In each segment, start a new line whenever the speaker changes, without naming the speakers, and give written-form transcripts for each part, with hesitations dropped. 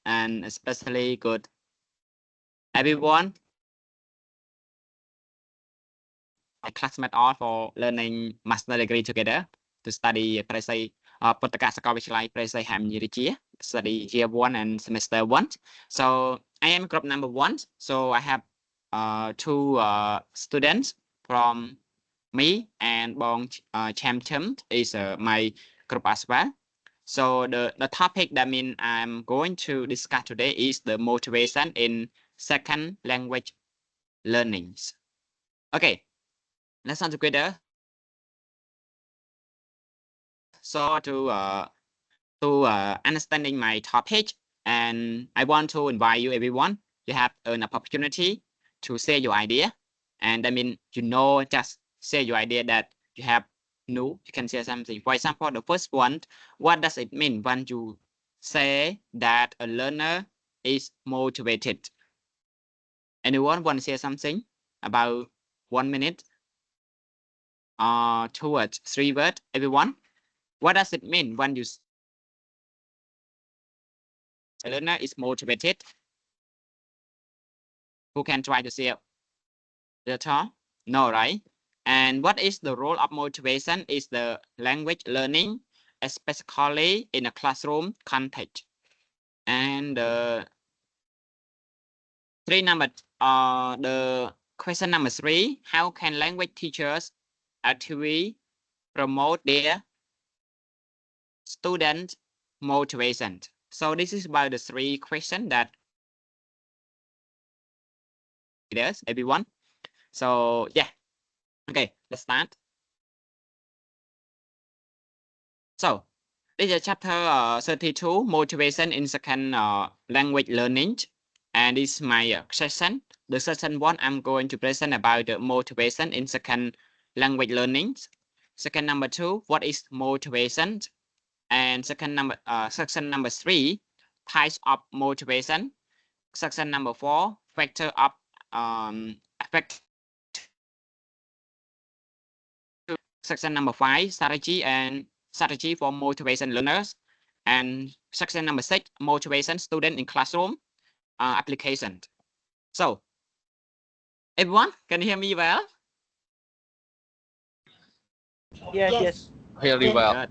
and especially good everyone. My classmates all for learning master degree together to study Presay Potaka Sakovichlai Presay Hamyirichi, study year 1 and semester 1. So I am group number 1. So I have two students from me and Bong Cham Chum is my group as well. So the topic that mean I'm going to discuss today is the motivation in second language learnings. Okay, let's start together. So to understanding my topic, and I want to invite you everyone. You have an opportunity to share your idea, and I mean just share your idea that you have new. You can share something. For example, the first one, what does it mean when you say that a learner is motivated? Anyone want to share something about 1 minute? 2 words, 3 words, everyone. What does it mean when you a learner is motivated? Who can try to say the term? No, right? And what is the role of motivation is the language learning, especially in a classroom context. And the question number 3, how can language teachers actively promote their student motivation? So this is about the 3 questions that everyone. So yeah, okay, let's start. So this is chapter 32, motivation in second language learning, and this is my session. The session 1, I'm going to present about the motivation in second language learning. Second number 2, what is motivation? And section number 3, types of motivation. Section number 4, factor of effect. Section number 5, strategy for motivation learners. And section number 6, motivation student in classroom application. So, everyone, can you hear me well?
Yes.
Very well.
Good.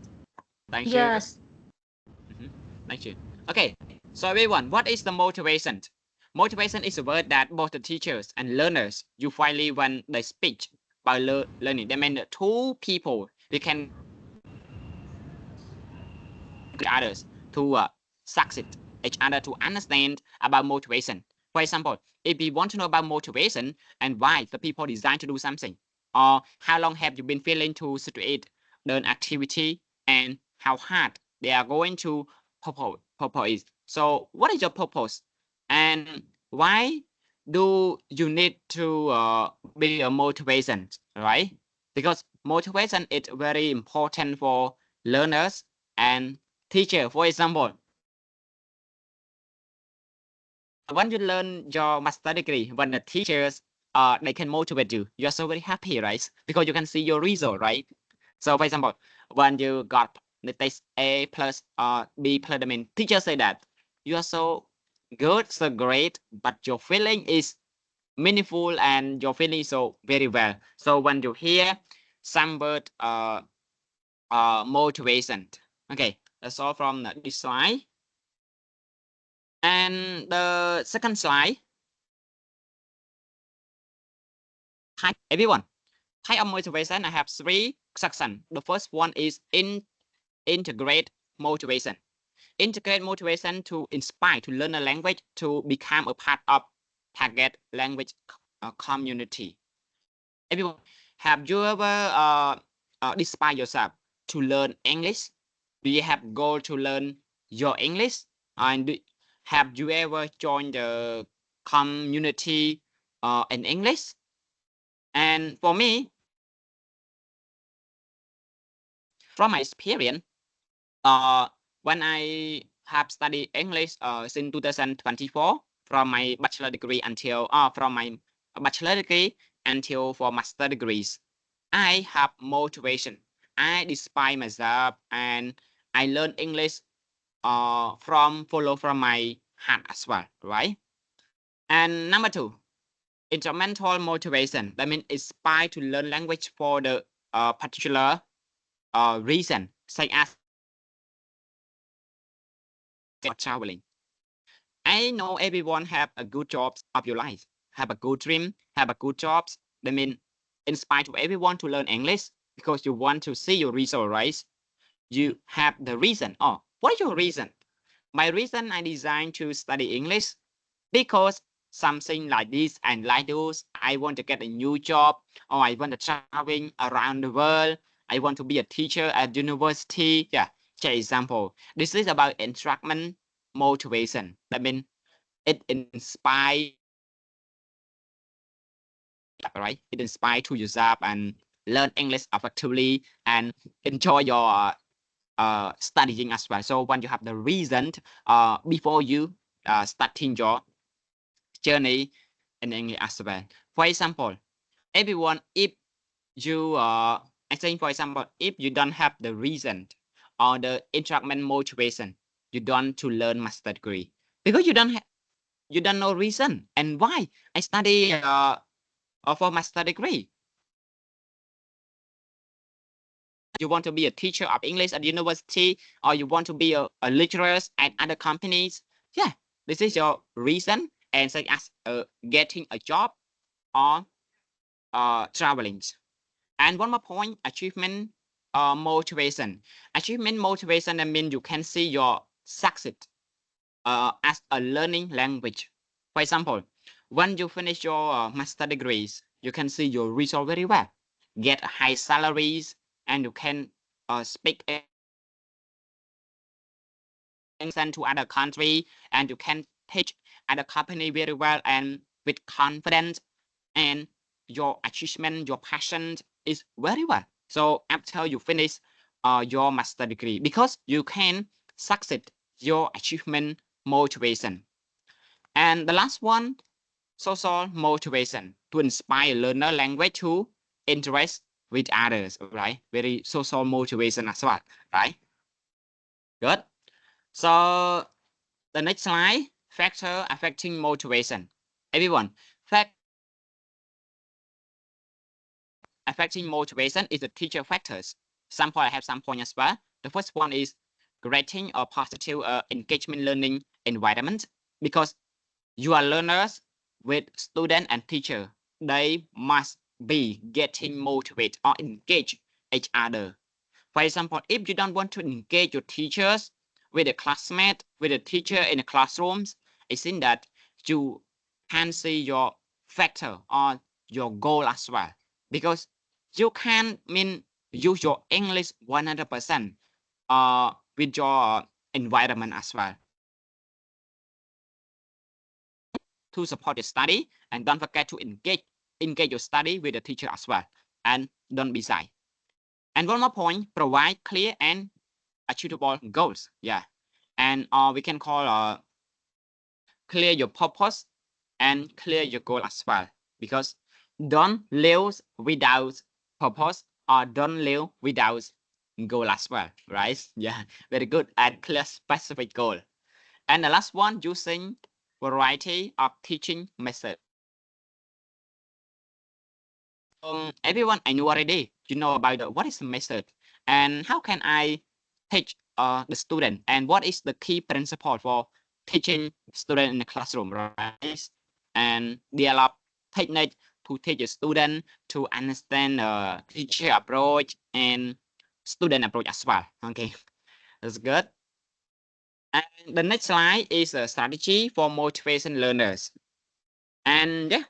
Thank you.
Yes.
Thank you. Okay, so everyone, what is the motivation? Motivation is a word that both the teachers and learners use finally when they speak about learning. They mean two people, we can others to succeed each other to understand about motivation. For example, if we want to know about motivation and why the people decide to do something, or how long have you been feeling to situate the activity and how hard they are going to propose. So what is your purpose and why do you need to be a motivation, right? Because motivation is very important for learners and teacher. For example, when you learn your master degree, when the teachers they can motivate you, you are so very happy, right? Because you can see your result, right? So for example, when you got the test A plus B plus, I mean, teachers say that you are so good, so great, but your feeling is meaningful and your feeling so very well. So when you hear some word motivation, okay, that's all from this slide. And the second slide, hi everyone. Type of motivation, I have 3 sections. The first one is integrate motivation. Integrate motivation to inspire to learn a language to become a part of target language community. Everyone, have you ever inspired yourself to learn English? Do you have goal to learn your English? And have you ever joined the community in English? And for me, from my experience, when I have studied English since 2024 from my bachelor degree until for master degrees, I have motivation. I inspire myself and I learn English from my hard as well, right? And number 2, instrumental motivation. That means inspire to learn language for the particular reason, such as traveling. I know everyone have a good jobs of your life, have a good dream, have a good jobs. That means inspire to everyone to learn English because you want to see your result, right? You have the reason. Oh, what is your reason? My reason I designed to study English because something like this and like those. I want to get a new job, or I want to traveling around the world. I want to be a teacher at university. Yeah, for example, this is about instrument motivation. That means it inspires, right? It inspires to use up and learn English effectively and enjoy your studying as well. So when you have the reason before you starting your journey in English as well. For example, everyone, if you I think for example, if you don't have the reason or the instrument motivation, you don't to learn master degree because you don't know reason and why I study for master degree. You want to be a teacher of English at university, or you want to be a lecturer at other companies. Yeah, this is your reason, and such as getting a job or traveling. And one more point, achievement motivation. Achievement motivation, that means you can see your success as a learning language. For example, when you finish your master degrees, you can see your result very well, get high salaries, and you can speak send to other country, and you can teach other company very well and with confidence, and your achievement, your passion is very well. So after you finish your master degree, because you can succeed your achievement motivation. And the last one, social motivation, to inspire learner language to interest with others, right? Very social motivation as well, right? Good. So the next slide, factor affecting motivation. Everyone, fact affecting motivation is the teacher factors. Some point I have some point as well. The first one is creating a positive engagement learning environment, because you are learners with student and teacher. They must be getting motivated or engage each other. For example, if you don't want to engage your teachers with a classmate, with a teacher in the classrooms, I think that you can see your factor or your goal as well. Because you can use your English 100% with your environment as well to support your study. And don't forget to engage your study with the teacher as well. And don't be shy. And one more point, provide clear and achievable goals. Yeah. And we can call clear your purpose and clear your goal as well. Because don't live without purpose, or don't live without goal as well, right? Yeah, very good. And clear specific goal. And the last one, using variety of teaching method. Everyone, I know already. You know about what is the method and how can I teach the student, and what is the key principle for teaching student in the classroom, right? And develop technique to teach a student to understand teacher approach and student approach as well. Okay, that's good. And the next slide is a strategy for motivation learners. And yeah,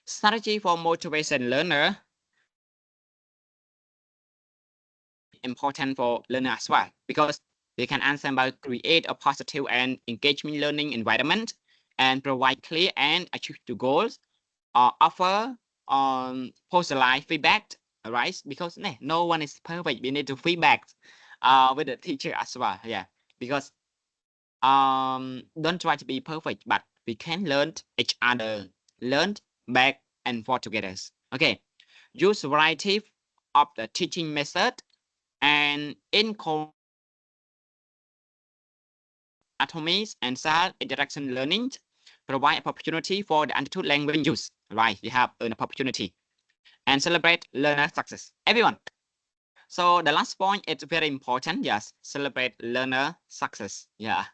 strategy for motivation learner important for learner as well, because they can answer about create a positive and engagement learning environment and provide clear and achievable goals, offer personalized feedback, right? Because no one is perfect. We need to feedback with the teacher as well. Yeah, because don't try to be perfect, but we can learn each other, learn back and forth together. Okay, use variety of the teaching method and atomies and cell interaction learning provide opportunity for the understood language use. Right, you have an opportunity and celebrate learner success. Everyone. So the last point is very important. Yes, celebrate learner success. Yeah.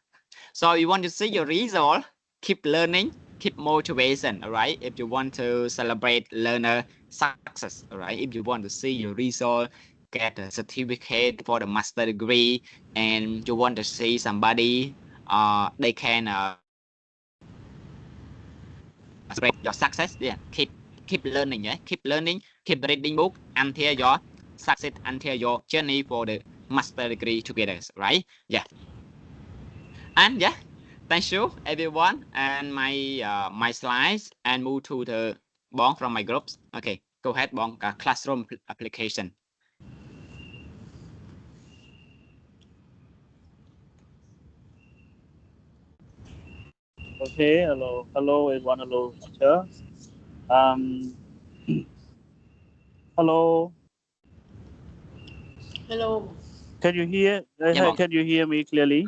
So you want to see your result, keep learning, keep motivation. All right. If you want to celebrate learner success. All right. If you want to see your result, get a certificate for the master degree, and you want to see somebody, they can celebrate your success. Yeah. Keep learning. Yeah. Keep learning. Keep reading book until your success, until your journey for the master degree together. Right. Yeah. And yeah, thank you everyone. And my slides and move to the bond from my groups. Okay, go ahead, bond classroom application.
Okay, hello everyone, hello teacher. Um, hello.
Hello.
Can you hear?
Yeah, bond.
Can you hear me clearly?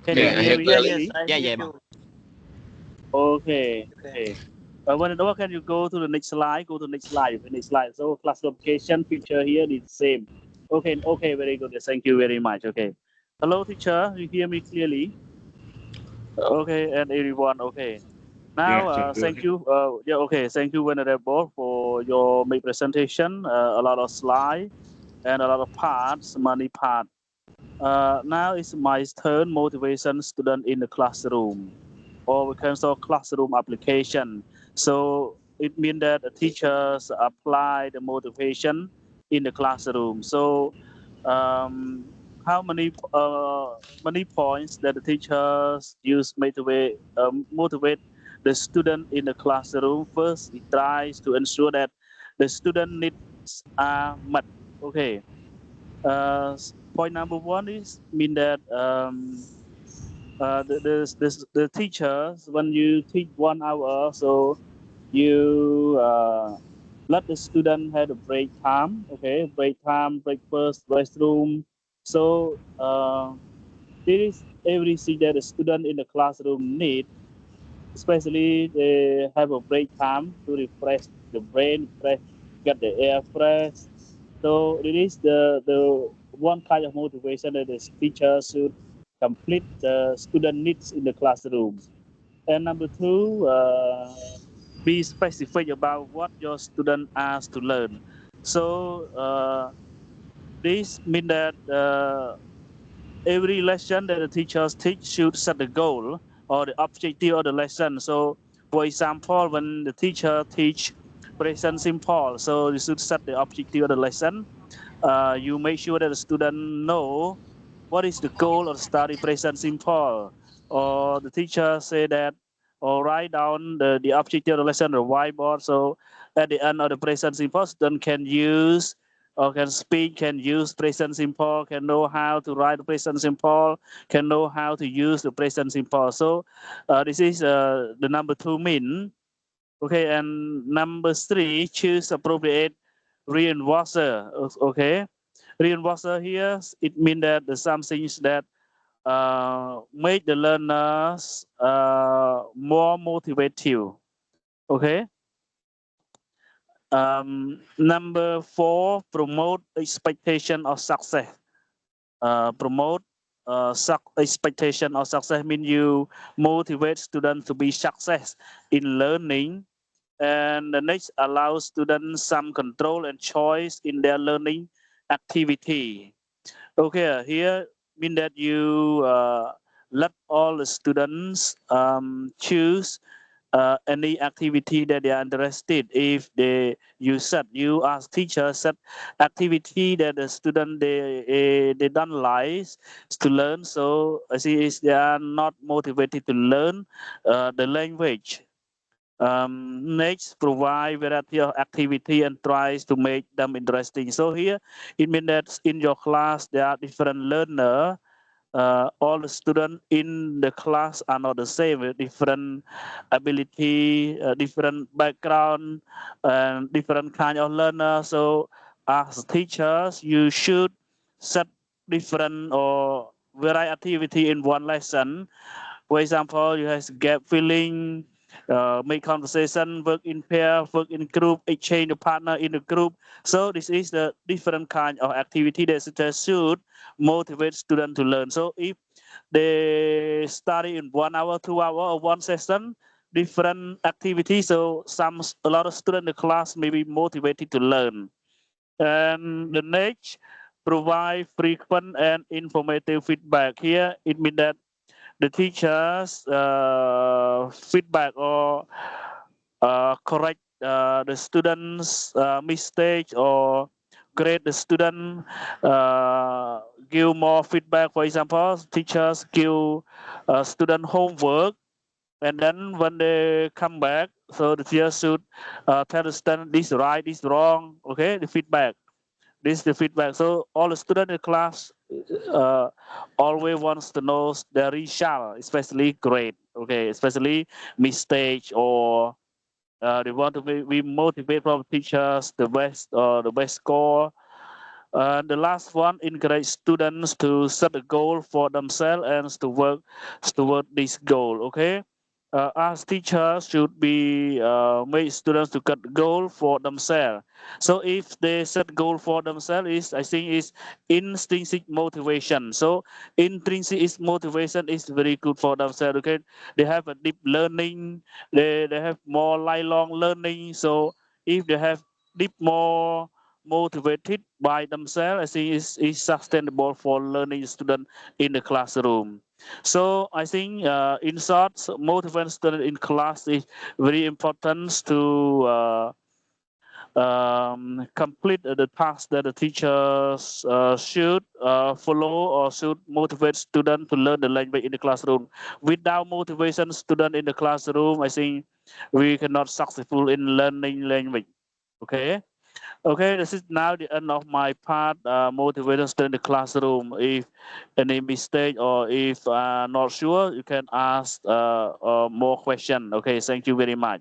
Can
Yeah,
you
I
hear
hear
me
clearly.
clearly?
I
Yeah,
hear
yeah,
you.
bond.
Okay, okay. Whenever can you go to the next slide? Go to the next slide. The next slide. So class location picture here is same. Okay, okay, very good. Thank you very much. Okay. Hello, teacher. You hear me clearly? Okay, and everyone. Okay. Now, thank you. Yeah, okay. Thank you, Venerable, for your main presentation. A lot of slide and a lot of parts, many parts. Now it's my turn. Motivation student in the classroom, or we can say classroom application. So it means that the teachers apply the motivation in the classroom. So how many points that the teachers use motivate the student in the classroom? First, it tries to ensure that the student needs are met. Okay. Point number one is mean that the teachers, when you teach 1 hour, so you let the student have a break time. Okay, break time, breakfast, restroom. So this is everything that the student in the classroom need. Especially they have a break time to refresh the brain, get the air fresh. So it is the one kind of motivation that the teacher should complete the student needs in the classroom. And number two, be specific about what your student asked to learn. So this means that every lesson that the teachers teach should set the goal or the objective of the lesson. So, for example, when the teacher teach present simple, so you should set the objective of the lesson. You make sure that the student know what is the goal of study present simple, or the teacher say that, or write down the objective of the lesson on the whiteboard. So at the end of the present simple, student can use or can speak, can use present simple, can know how to write the present simple, can know how to use the present simple. So this is the number two mean. Okay, and number three, choose appropriate reinforcer. Okay, reinforcer here, it means that the some things that make the learners more motivated. Okay. Number four, promote expectation of success. Promote expectation of success mean you motivate students to be success in learning, and the next allows students some control and choice in their learning activity. Okay, here mean that you let all the students choose any activity that they are interested. If you as teacher set activity that the student they don't like to learn, so I see is they are not motivated to learn the language. Next, provide variety of activity and tries to make them interesting. So here, it means that in your class there are different learner. All the students in the class are not the same, with different ability, different background, and different kind of learner. So as teachers, you should set different or variety activity in one lesson. For example, you have to gap filling, make conversation, work in pair, work in group, exchange the partner in the group. So this is the different kind of activity that teachers should motivate students to learn. So if they study in 1 hour, 2 hour, or one session, different activities. So a lot of students in the class may be motivated to learn. And the next, provide frequent and informative feedback. Here it means that the teachers feedback or correct the students mistake or grade the student, give more feedback. For example, teachers give student homework, and then when they come back, so the teacher should tell the student this right, this wrong. Okay, the feedback. This is the feedback. So all the students in the class uh, always wants to know the result, especially grade. Okay, especially mistake or they want to be motivated from teachers the best score. The last one, encourage students to set a goal for themselves and to work toward this goal. Okay, as teachers should be make students to set goal for themselves. So if they set goal for themselves, is I think is intrinsic motivation. So intrinsic is motivation is very good for themselves. Okay, they have a deep learning. They have more lifelong learning. So if they have deep more motivated by themselves, I think is sustainable for learning student in the classroom. So I think in short, motivating student in class is very important to complete the task that the teachers should follow or should motivate student to learn the language in the classroom. Without motivation student in the classroom, I think we cannot successful in learning language. Okay. Okay, this is now the end of my part. Motivating student in the classroom. If any mistake or if not sure, you can ask more question. Okay, thank you very much.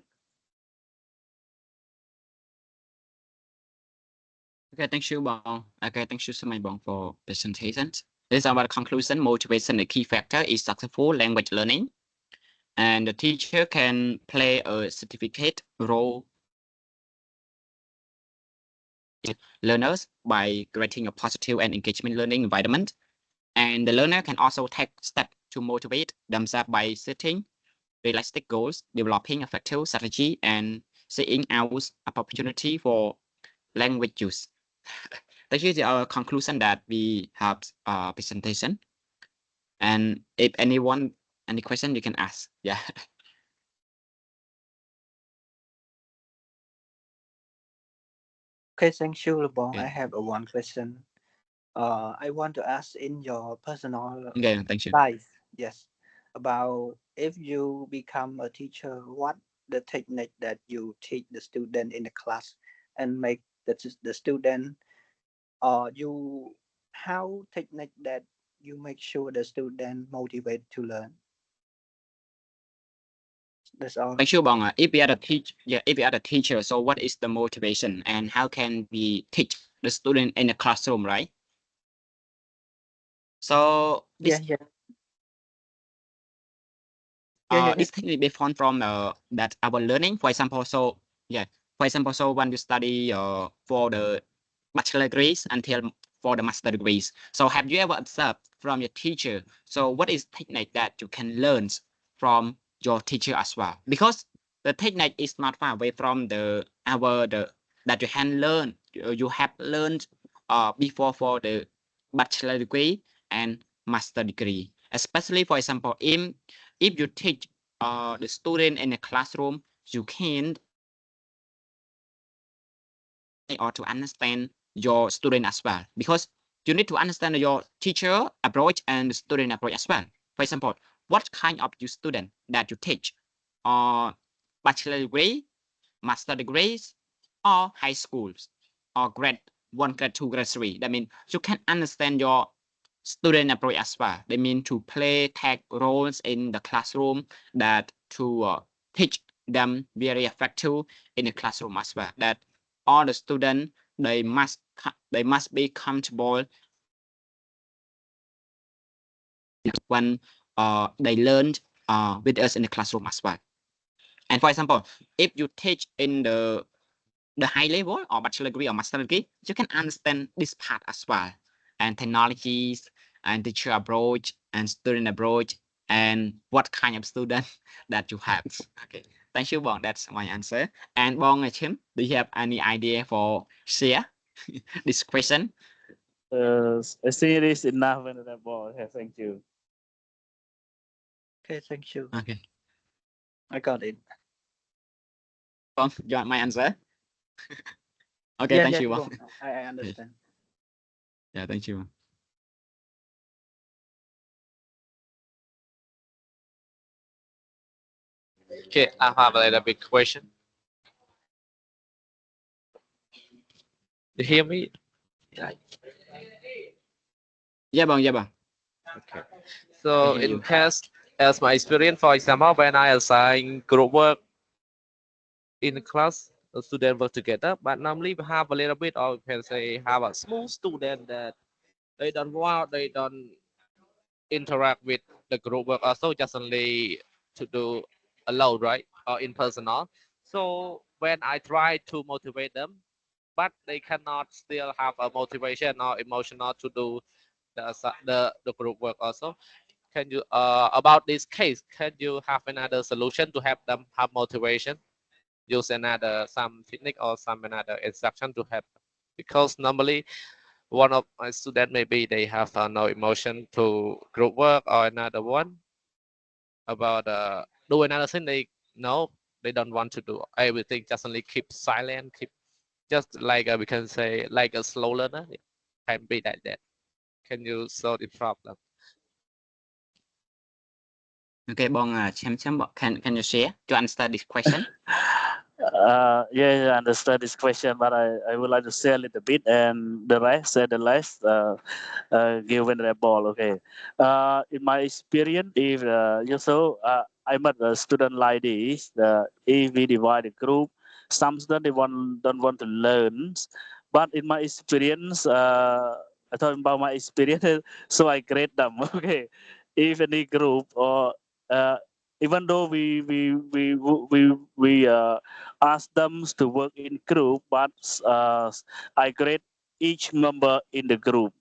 Okay, thank you, Bong. Okay, thank you so much, Bong, for presentation. This is our conclusion. Motivation, the key factor is successful language learning, and the teacher can play a significant role learners by creating a positive and engagement learning environment. And the learner can also take steps to motivate themselves by setting realistic goals, developing effective strategy, and seeing out opportunity for language use. That is our conclusion that we have presentation. And if anyone any question, you can ask. Yeah.
Okay, thank you, Lebong. I
Okay.
have one question. I want to ask in your personal
Okay. Thank you.
life, yes, about if you become a teacher, what the technique that you teach the student in the class and make the student, you how technique that you make sure the student motivate to learn. That's all.
Thank you, Bong. If we are the teach, yeah, if we are the teacher, so what is the motivation and how can we teach the student in the classroom, right? So
Yeah,
this
yeah, yeah, yeah.
this technique different from that our learning. For example, so yeah, for example, so when you study for the bachelor degrees until for the master degrees. So have you ever observed from your teacher? So what is technique that you can learn from your teacher as well? Because the technique is not far away from the that you can learn. You have learned before for the bachelor degree and master degree. Especially for example, if you teach the student in a classroom, you can or to understand your student as well, because you need to understand your teacher approach and the student approach as well. For example, what kind of you student that you teach, bachelor degree, master degrees, or high schools, or grade 1, grade 2, grade 3. That means you can understand your student approach as well. They mean to play tag roles in the classroom that to teach them very effective in the classroom as well. That all the students they must be comfortable when they learned with us in the classroom as well. And for example, if you teach in the high level or bachelor degree or master degree, you can understand this part as well, and technologies and teacher approach and student approach and what kind of student that you have. Okay, thank you, Bong. That's my answer. And Bong Chim, do you have any idea for share this question?
I think it is enough, Venerable. Okay, thank you.
Okay, thank you.
Okay,
I got it.
Bong, you want my answer? Okay,
Yeah,
thank
yeah,
you,
go
Bong.
on. I understand.
Yeah, thank you.
Okay, I have a little bit question. You hear me?
Yeah, Bong, yeah, Bong.
Okay. So
hear
in
you.
case, as my experience, for example, when I assign group work in the class, the students work together, but normally we have a little bit, or we can say have a small student that they don't interact with the group work also, just only to do alone, right? Or in personal. So when I try to motivate them, but they cannot still have a motivation or emotional to do the group work also. Can you about this case, can you have another solution to help them have motivation? Use another some technique or some another instruction to help, because normally one of my students maybe they have no emotion to group work, or another one about do another thing, they no, they don't want to do everything, just only keep silent, keep just like we can say like a slow learner. It can be like that. Can you solve the problem?
Okay, Bong, Chim, can you share to answer this question?
Yeah, I understand this question, but I would like to say a little bit, and the rest, give Venerable. Okay. In my experience, if I met a student like this, if we divide the group, some students don't want to learn, but in my experience, I talk about my experience, so I grade them. Okay, if any group or even though we ask them to work in group, but I grade each member in the group.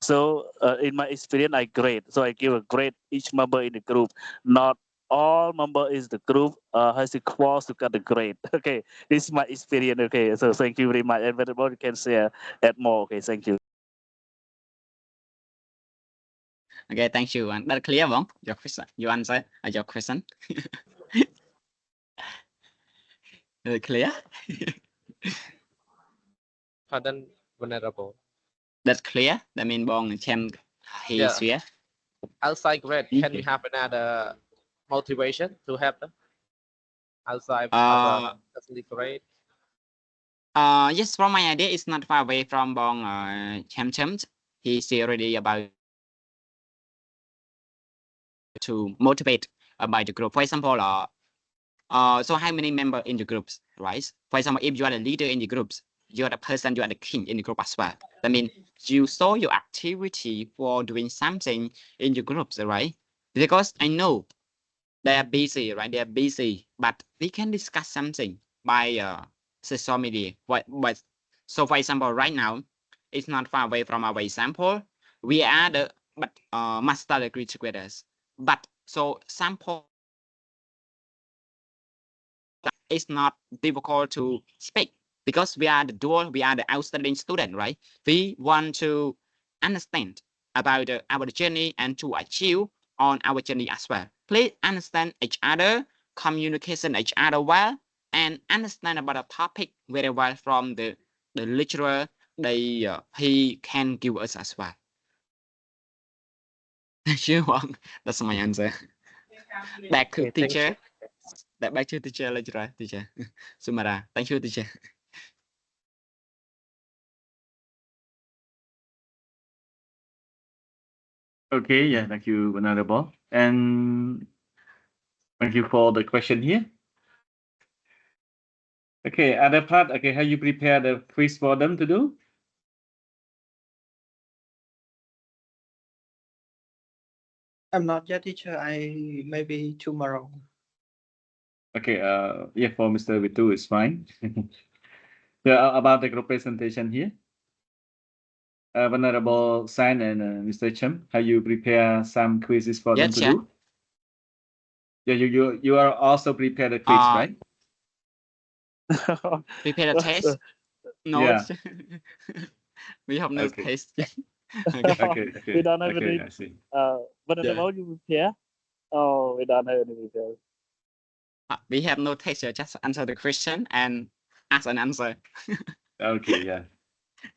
So in my experience, I grade. So I give a grade each member in the group. Not all member is the group has equals to get the grade. Okay, this is my experience. Okay, so thank you very much. And everybody can share add more. Okay, thank you.
Okay, thank you. And that clear, Bong? Your question, your answer, your question. Clear?
Pardon, Venerable.
That's clear. That means Bong Chem he's
Yeah.
here.
Outside grade, can we
Okay.
have another motivation to help them outside
Uh,
just only grade?
yes, from my idea, it's not far away from Bong Chem. He's already about to motivate by the group. For example, so how many members in the groups, right? For example, if you are the leader in the groups, you are the person, you are the king in the group as well. That means you show your activity for doing something in the groups, right? Because I know they are busy, right? They are busy, but we can discuss something by social media. But so, for example, right now, it's not far away from our example. We are the master degree together, but so sample it's not difficult to speak because we are the dual, we are the outstanding student, right? We want to understand about our journey and to achieve on our journey as well. Please understand each other, communication each other well, and understand about the topic very well from the lecturer they he can give us as well. Thank you, Wong. That's my answer. Back to
Okay, thank you.
teacher. Back to teacher, lecturer, teacher. Somara. Thank you, teacher.
Okay, yeah, thank you, Venerable. And thank you for the question here. Okay, other part, okay, how you prepare the quiz for them to do?
I'm not yet teacher. Maybe tomorrow.
Okay, yeah, for Mr. Vitu is fine. Yeah, about the group presentation here. Venerable San and Mr. Chum, have you prepare some quizzes for them
Yes,
to
sir.
do? Yeah, you are also prepared a quiz, right?
Prepare a test. No,
Yeah.
we have no
Okay.
test.
Okay,
We don't have
okay,
any.
I see.
But at the moment you prepare. Oh, we don't have any details.
We have no test. Just answer the question and ask an answer.
Okay, yeah.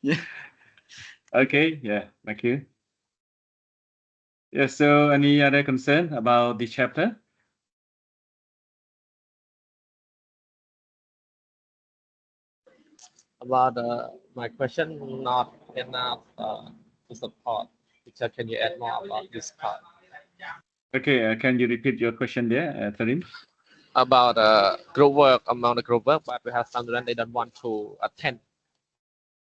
Yeah.
Okay, yeah, thank you. Yeah, so any other concern about this chapter?
About my question, not enough to support. Teacher, can you add more about this part?
Okay, can you repeat your question there, Tarim?
About group work, among the group work, but we have some students they don't want to attend.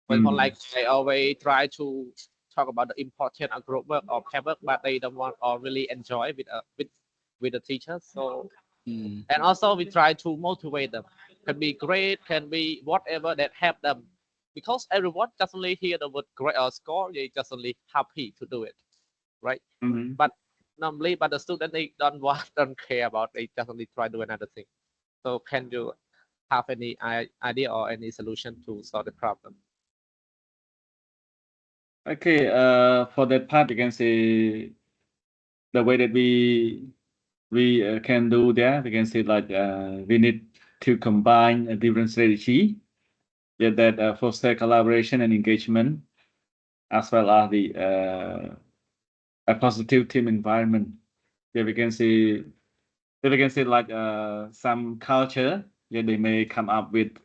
When like I always try to talk about the importance of group work or pair work, but they don't want or really enjoy with the teacher. So and also we try to motivate them. Can be great, can be whatever that help them, because everyone just only hear the word great or score, they just only happy to do it, right? But normally, but the student they don't want, don't care about. They just only try to do another thing. So can you have any idea or any solution to solve the problem?
Okay, for that part, you can say the way that we can do that. We can say like we need to combine a different strategy, yeah, that foster collaboration and engagement, as well as the a positive team environment. Yeah, we can see like some culture. Yeah, they may come up with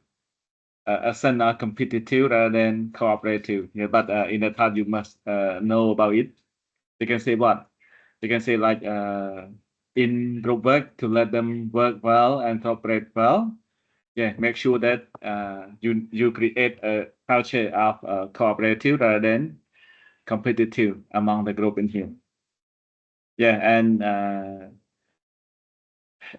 a sense of competitive rather than cooperative. Yeah, but in that part you must know about it. They can say what? They can say like in group work to let them work well and cooperate well. Yeah, make sure that you create a culture of cooperative rather than competitive among the group in here. Yeah, and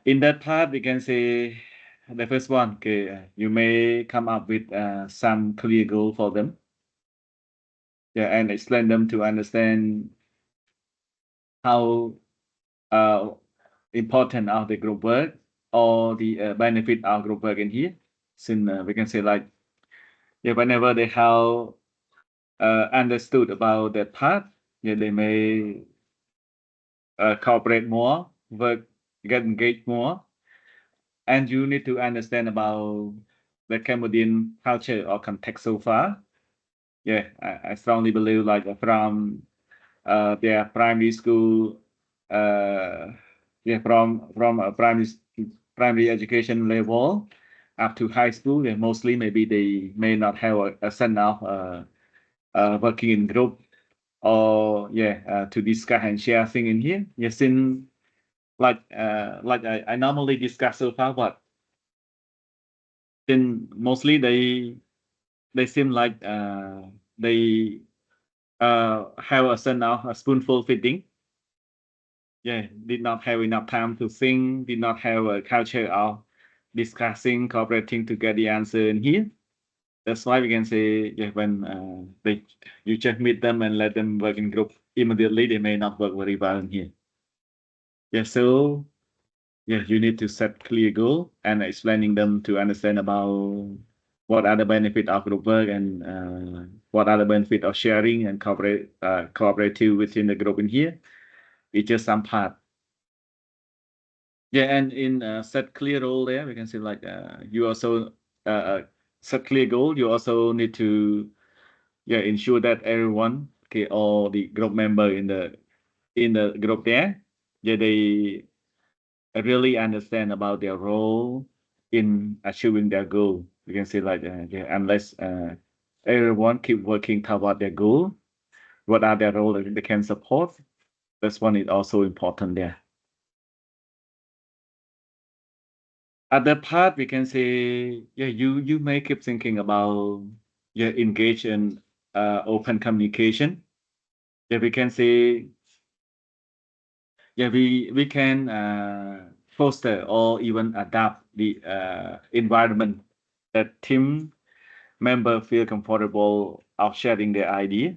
in that part we can say the first one, okay, you may come up with some clear goal for them. Yeah, and explain them to understand how important of the group work or the benefit of group work in here. Since we can say like, yeah, whenever they have understood about that part, yeah, they may cooperate more, work, get engaged more, and you need to understand about the Cambodian culture or context so far. Yeah, I strongly believe like from their primary school, yeah, from a primary education level up to high school. Yeah, mostly maybe they may not have a sense of working in group or yeah to discuss and share things in here. Yeah, since like I normally discuss so far, but then mostly they seem like they have a sense of a spoonful feeding. Yeah, did not have enough time to think, did not have a culture of discussing, cooperating to get the answer in here. That's why we can say, yeah, when you just meet them and let them work in group, immediately they may not work very well in here. Yeah, so yeah, you need to set clear goal and explaining them to understand about what are the benefit of group work and what are the benefit of sharing and cooperative within the group in here. It's just some part. Yeah, and in set clear goal there, we can see like you also set clear goal. You also need to ensure that everyone, okay, all the group member in the group there, yeah, they really understand about their role in achieving their goal. We can say like yeah, unless everyone keep working toward their goal, what are their role that they can support? This one is also important there. Other part we can say, yeah, you may keep thinking about engage in open communication. Yeah, we can say yeah, we can foster or even adapt the environment that team member feel comfortable of sharing their idea.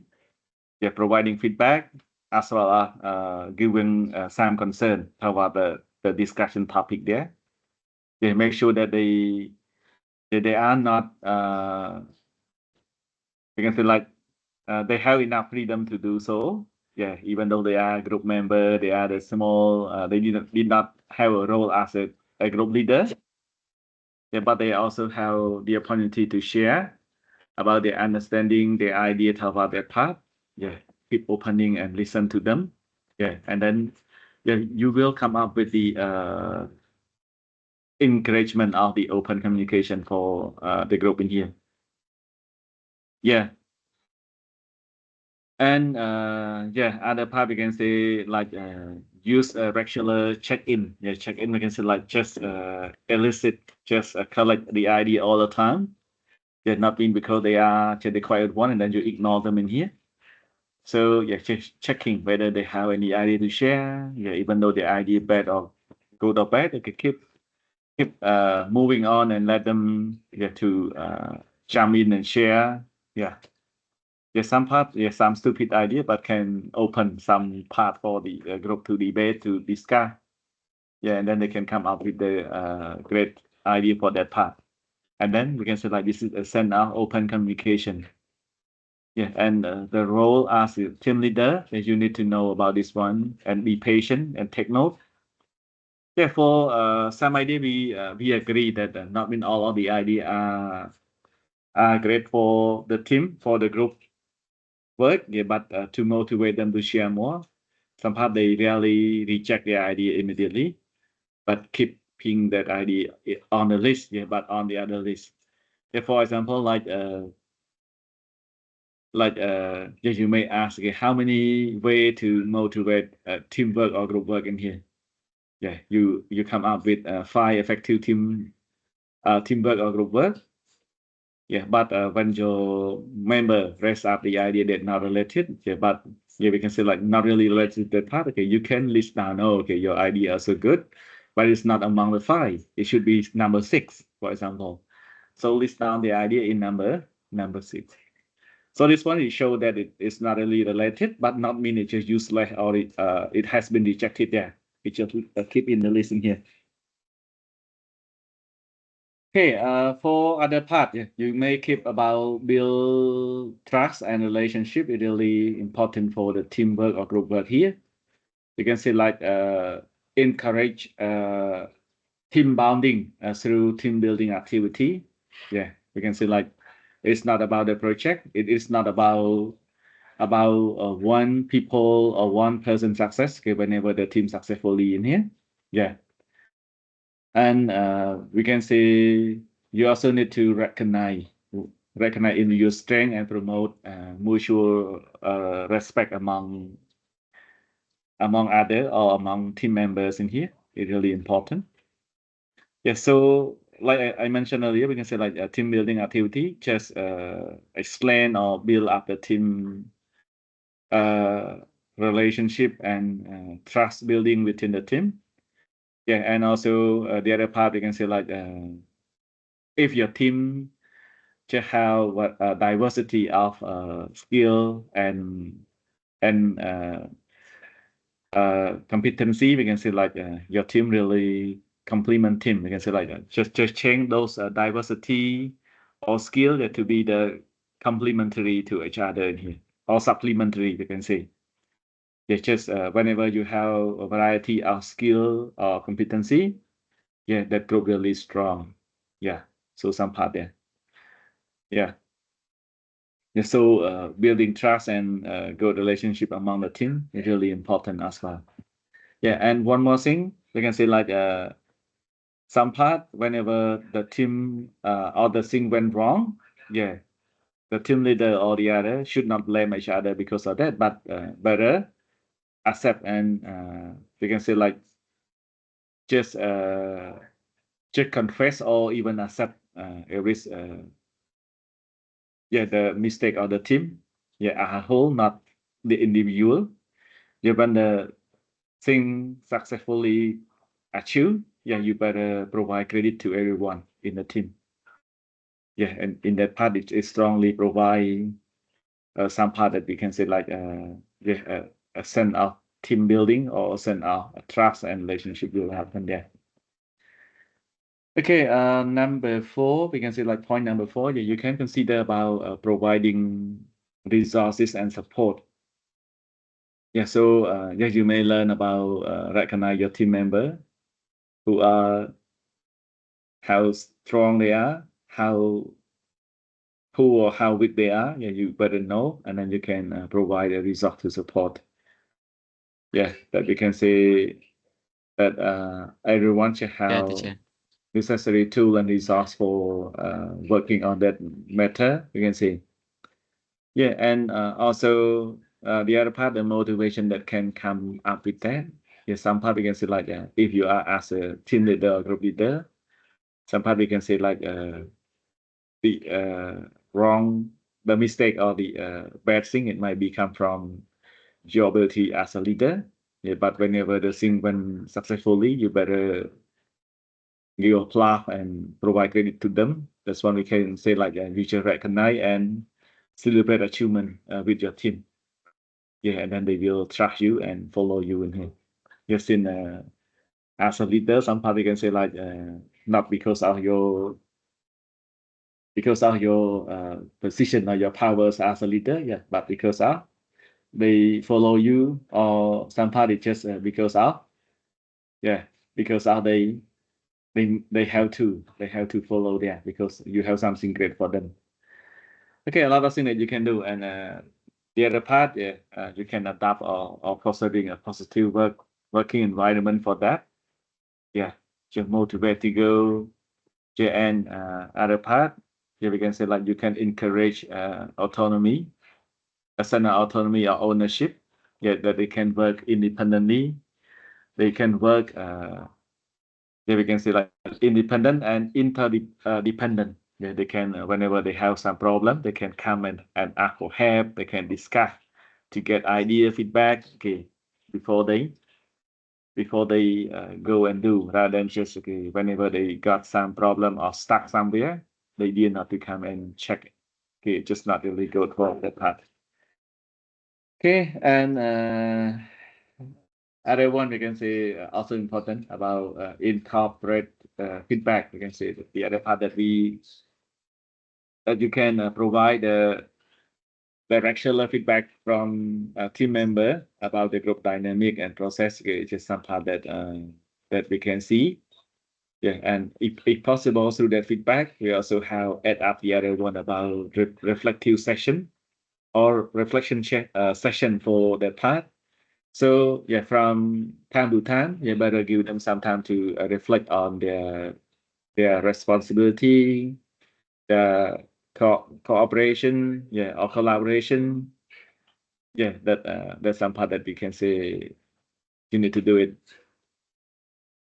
Yeah, providing feedback as well as giving some concern about the discussion topic there. They make sure that they are not we can say like they have enough freedom to do so. Yeah, even though they are group member, they are the small, they did not have a role as a group leader. Yeah, but they also have the opportunity to share about their understanding, their ideas about their path. Yeah, keep opening and listen to them. Yeah, and then yeah, you will come up with the encouragement of the open communication for the group in here. Yeah. And yeah, other part we can say like use a regular check-in. Yeah, check-in we can say like just elicit, just collect the idea all the time. Yeah, not being because they are just the quiet one and then you ignore them in here. So yeah, just checking whether they have any idea to share. Yeah, even though the idea bad or good or bad, they can keep moving on and let them to jump in and share. Yeah. There's some part, there's some stupid idea, but can open some part for the group to debate, to discuss. Yeah, and then they can come up with the great idea for that part. And then we can say like this is a send out open communication. Yeah, and the role as a team leader, that you need to know about this one and be patient and take note. Therefore, some idea we agree that not mean all of the idea are great for the team, for the group work, yeah, but to motivate them to share more. Some part they really reject the idea immediately, but keeping that idea on the list, yeah, but on the other list. Yeah, for example, yeah, you may ask, okay, how many way to motivate teamwork or group work in here? Yeah, you come up with 5 effective teamwork or group work. Yeah, but when your member raise up the idea that not related, yeah, but yeah, we can say like not really related to that part. Okay, you can list down. Oh, okay, your idea is so good, but it's not among the 5. It should be number 6, for example. So list down the idea in number 6. So this one is show that it is not really related, but not mean it just useless or it has been rejected there. It just keep in the list in here. Okay, for other part, yeah, you may keep about build trust and relationship. It's really important for the teamwork or group work here. You can say like encourage team bonding through team building activity. Yeah, we can say like it's not about the project. It is not about one people or one person success. Okay, whenever the team successfully in here. Yeah. And we can say you also need to recognize in your strength and promote mutual respect among other or among team members in here. It's really important. Yeah, so like I mentioned earlier, we can say like a team building activity, just explain or build up the team relationship and trust building within the team. Yeah, and also the other part we can say like if your team just have what diversity of skill and competency, we can say like your team really complement team. We can say like just change those diversity or skill that to be the complementary to each other in here or supplementary. We can say. Yeah, just whenever you have a variety of skill or competency, yeah, that group really strong. Yeah, so some part there. Yeah. Yeah, so building trust and good relationship among the team is really important as well. Yeah, and one more thing, we can say like some part whenever the team or the thing went wrong, yeah, the team leader or the other should not blame each other because of that, but better accept and we can say like just confess or even accept every the mistake of the team, yeah, as a whole, not the individual. Yeah, when thing successfully achieved, yeah, you better provide credit to everyone in the team. Yeah, and in that part, it strongly provide some part that we can say like yeah, a sense of team building or a sense of trust and relationship will happen there. Okay, number 4, we can say like point number 4, yeah, you can consider about providing resources and support. Yeah, so yeah, you may learn about recognize your team member who are how strong they are, how poor or how weak they are. Yeah, you better know, and then you can provide a resource to support. Yeah, that we can say that everyone should
Yeah,
have
teacher.
necessary tool and resource for working on that matter. We can say, yeah, and also the other part, the motivation that can come up with that. Yeah, some part we can say like if you are as a team leader or group leader, some part we can say like the wrong, the mistake or the bad thing, it might be come from your ability as a leader. Yeah, but whenever the thing went successfully, you better give applause and provide credit to them. That's when we can say like you should recognize and celebrate achievement with your team. Yeah, and then they will trust you and follow you in here. You've seen as a leader, some party can say like not because of your position or your powers as a leader, yeah, but because of they follow you, or some party just because of, yeah, because of they have to follow there because you have something great for them. Okay, a lot of things that you can do, and the other part, yeah, you can adapt or fostering a positive working environment for that. Yeah, just motivate to go. Yeah, and other part, yeah, we can say like you can encourage autonomy, a sense of autonomy or ownership. Yeah, that they can work independently. They can work. Yeah, we can say like independent and interdependent. Yeah, they can whenever they have some problem, they can come and ask for help. They can discuss to get idea feedback. Okay, before they go and do, rather than just okay, whenever they got some problem or stuck somewhere, they did not to come and check. Okay, just not really go for that part. Okay, and other one we can say also important about incorporate feedback. We can say that the other part that you can provide directional feedback from a team member about the group dynamic and process. It's just some part that we can see. Yeah, and if possible through that feedback, we also have add up the other one about reflective session or reflection session for that part. So yeah, from time to time, you better give them some time to reflect on their responsibility, the cooperation, yeah, or collaboration. Yeah, that's some part that we can say you need to do it.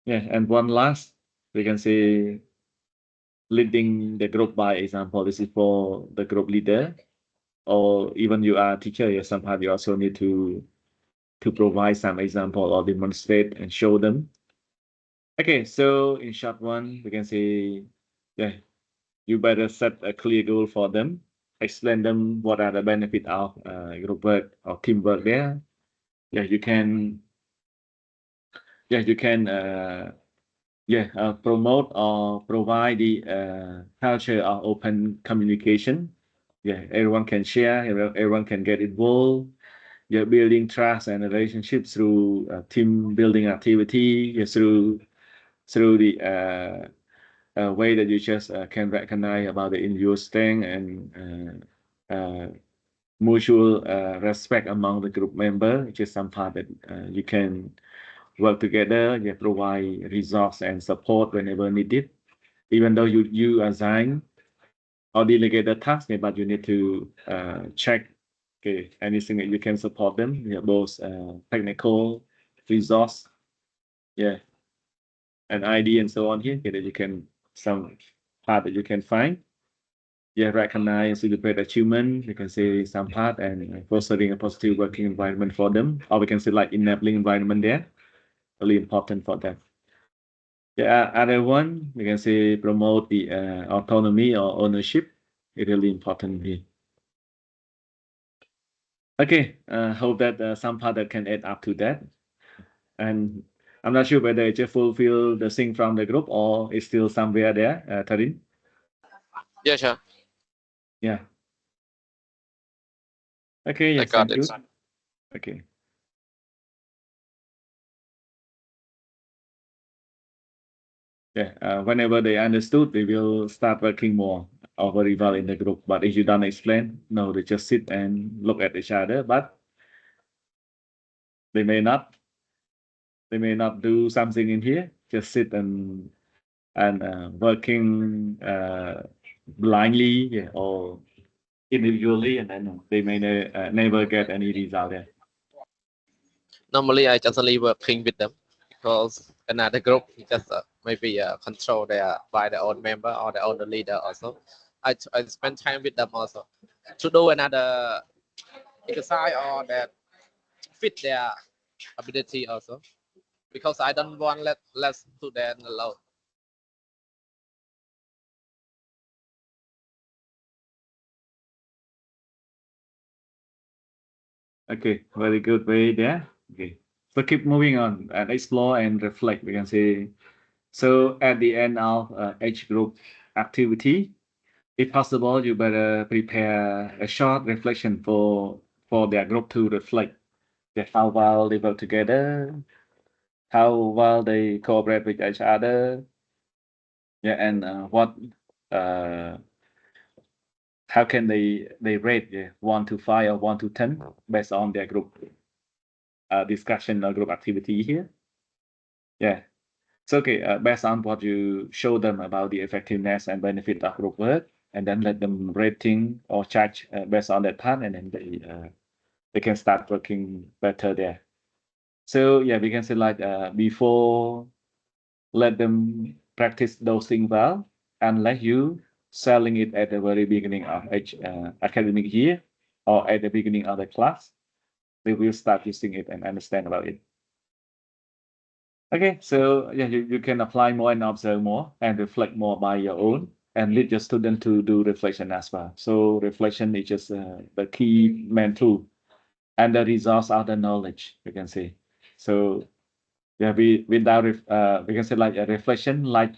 Yeah, and one last, we can say leading the group by example. This is for the group leader, or even you are a teacher. Yeah, sometimes you also need to provide some example or demonstrate and show them. Okay, so in short one, we can say, yeah, you better set a clear goal for them, explain them what are the benefit of group work or teamwork there. Yeah, you can, promote or provide the culture of open communication. Yeah, everyone can share, everyone can get involved. Yeah, building trust and relationships through team building activity, yeah, through the way that you just can recognize about the individual strength and mutual respect among the group member, which is some part that you can work together, you provide resource and support whenever needed. Even though you assign or delegate the task, but you need to check okay anything that you can support them, yeah, both technical resource, yeah, and ID and so on here, okay, that you can some part that you can find. Yeah, recognize, celebrate achievement. We can say some part and fostering a positive working environment for them, or we can say like enabling environment there. really important for them. Yeah, other one we can say promote the autonomy or ownership. It's really important here. Okay, hope that some part that can add up to that. And I'm not sure whether it just fulfill the thing from the group or it's still somewhere there, Tarin.
Yeah, sure.
Yeah. Okay,
I
yes,
got
thank
it.
you. Okay. Yeah, whenever they understood, they will start working more or very well in the group. But if you don't explain, no, they just sit and look at each other, but they may not do something in here, just sit and working blindly, yeah, or individually, and then they may never get any result there.
Normally, I just only working with them because another group just maybe control their by their own member or their own leader also. I spend time with them also to do another exercise or that fit their ability also because I don't want let student alone.
Okay, very good way there. Okay, so keep moving on and explore and reflect. We can say so at the end of each group activity, if possible, you better prepare a short reflection for their group to reflect how well they work together, how well they cooperate with each other, yeah, and what how can they rate, yeah, 1 to 5 or 1 to 10 based on their group discussion or group activity here. Yeah. So okay, based on what you show them about the effectiveness and benefit of group work, and then let them rating or charge based on that part, and then they can start working better there. So yeah, we can say like before, let them practice those things well, and let you selling it at the very beginning of each academic year or at the beginning of the class. They will start using it and understand about it. Okay, so yeah, you can apply more and observe more and reflect more by your own and lead your student to do reflection as well. So reflection is just the key main tool and the results are the knowledge, we can say. So yeah, without we can say like a reflection, like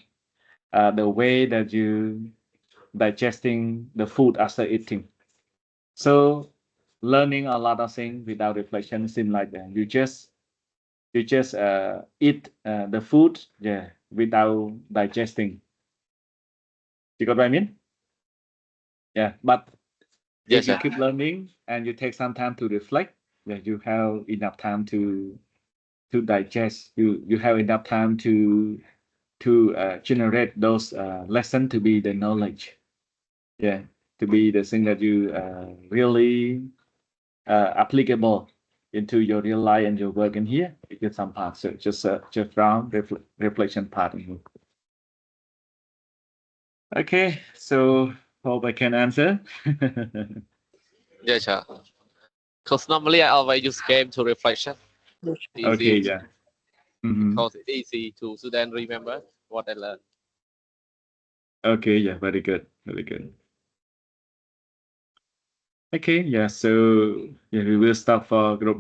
the way that you digesting the food after eating. So learning a lot of things without reflection seem like that. You just eat the food, yeah, without digesting. You got what I mean? Yeah, but if
Yes,
you
sir.
keep learning and you take some time to reflect, yeah, you have enough time to digest. You have enough time to generate those lessons to be the knowledge. Yeah, to be the thing that you really applicable into your real life and your work in here. You get some parts. So just round reflection part in here. Okay, so hope I can answer.
Yes, sir. Because normally I always use game to reflection.
Okay,
Easy
yeah. Mhm.
because it's easy to student remember what they learn.
Okay, yeah, very good, very good. Okay, yeah, so yeah, we will stop for group